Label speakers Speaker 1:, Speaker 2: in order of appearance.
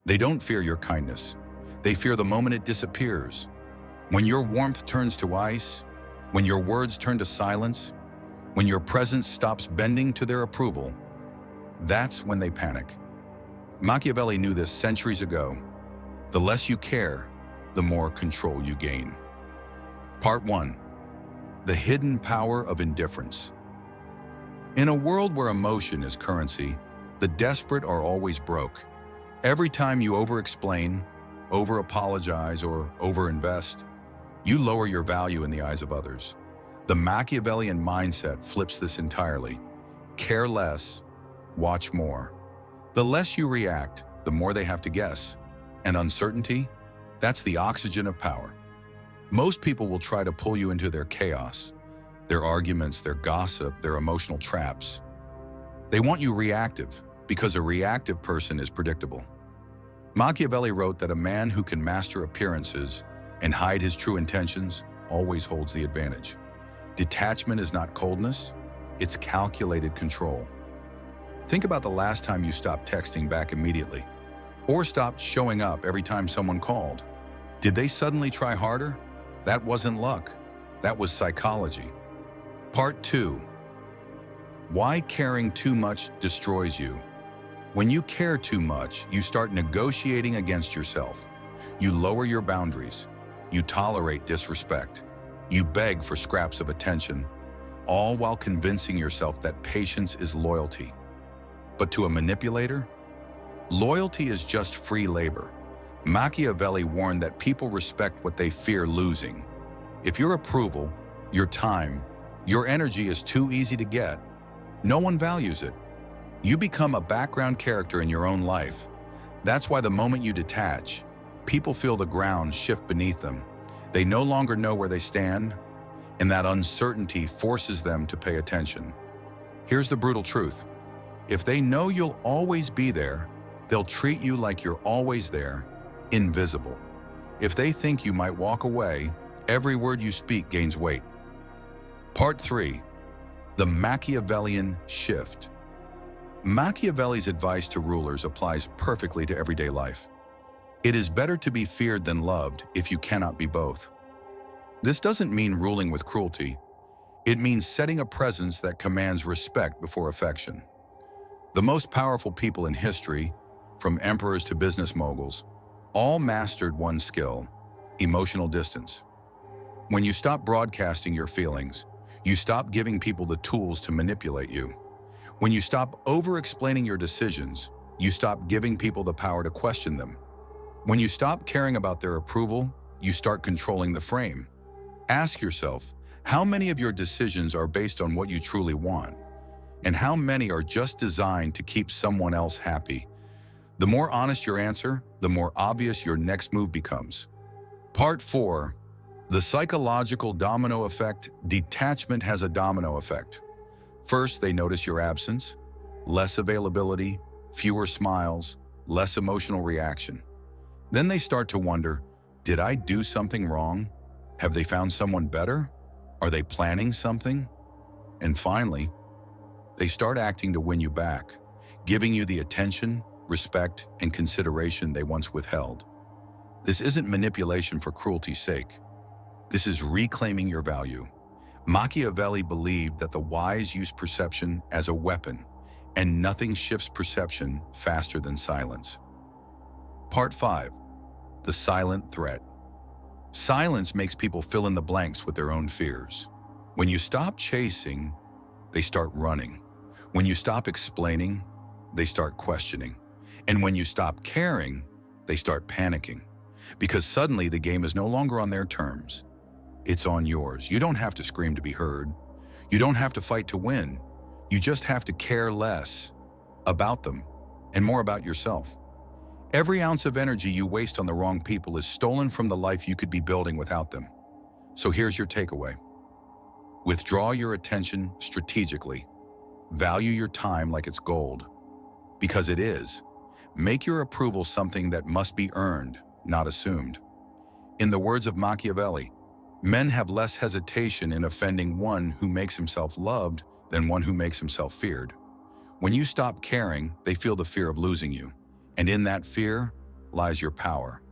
Speaker 1: They don't fear your kindness. They fear the moment it disappears. When your warmth turns to ice, when your words turn to silence, when your presence stops bending to their approval, that's when they panic. Machiavelli knew this centuries ago. The less you care, the more control you gain. Part 1. The hidden power of indifference. In a world where emotion is currency, the desperate are always broke. Every time you over-explain, over-apologize, or over-invest, you lower your value in the eyes of others. The Machiavellian mindset flips this entirely. Care less, watch more. The less you react, the more they have to guess. And uncertainty? That's the oxygen of power. Most people will try to pull you into their chaos, their arguments, their gossip, their emotional traps. They want you reactive, because a reactive person is predictable. Machiavelli wrote that a man who can master appearances and hide his true intentions always holds the advantage. Detachment is not coldness, it's calculated control. Think about the last time you stopped texting back immediately, or stopped showing up every time someone called. Did they suddenly try harder? That wasn't luck, that was psychology. Part 2. Why caring too much destroys you. When you care too much, you start negotiating against yourself. You lower your boundaries. You tolerate disrespect. You beg for scraps of attention, all while convincing yourself that patience is loyalty. But to a manipulator, loyalty is just free labor. Machiavelli warned that people respect what they fear losing. If your approval, your time, your energy is too easy to get, no one values it. You become a background character in your own life. That's why the moment you detach, people feel the ground shift beneath them. They no longer know where they stand, and that uncertainty forces them to pay attention. Here's the brutal truth. If they know you'll always be there, they'll treat you like you're always there, invisible. If they think you might walk away, every word you speak gains weight. Part 3. The Machiavellian shift. Machiavelli's advice to rulers applies perfectly to everyday life. It is better to be feared than loved if you cannot be both. This doesn't mean ruling with cruelty. It means setting a presence that commands respect before affection. The most powerful people in history, from emperors to business moguls, all mastered one skill: emotional distance. When you stop broadcasting your feelings, you stop giving people the tools to manipulate you. When you stop over-explaining your decisions, you stop giving people the power to question them. When you stop caring about their approval, you start controlling the frame. Ask yourself, how many of your decisions are based on what you truly want? And how many are just designed to keep someone else happy? The more honest your answer, the more obvious your next move becomes. Part 4. The psychological domino effect. Detachment has a domino effect. First, they notice your absence, less availability, fewer smiles, less emotional reaction. Then they start to wonder, did I do something wrong? Have they found someone better? Are they planning something? And finally, they start acting to win you back, giving you the attention, respect, and consideration they once withheld. This isn't manipulation for cruelty's sake. This is reclaiming your value. Machiavelli believed that the wise use perception as a weapon, and nothing shifts perception faster than silence. Part 5. The silent threat. Silence makes people fill in the blanks with their own fears. When you stop chasing, they start running. When you stop explaining, they start questioning. And when you stop caring, they start panicking. Because suddenly the game is no longer on their terms. It's on yours. You don't have to scream to be heard. You don't have to fight to win. You just have to care less about them and more about yourself. Every ounce of energy you waste on the wrong people is stolen from the life you could be building without them. So here's your takeaway. Withdraw your attention strategically. Value your time like it's gold. Because it is. Make your approval something that must be earned, not assumed. In the words of Machiavelli, men have less hesitation in offending one who makes himself loved than one who makes himself feared. When you stop caring, they feel the fear of losing you. And in that fear, lies your power.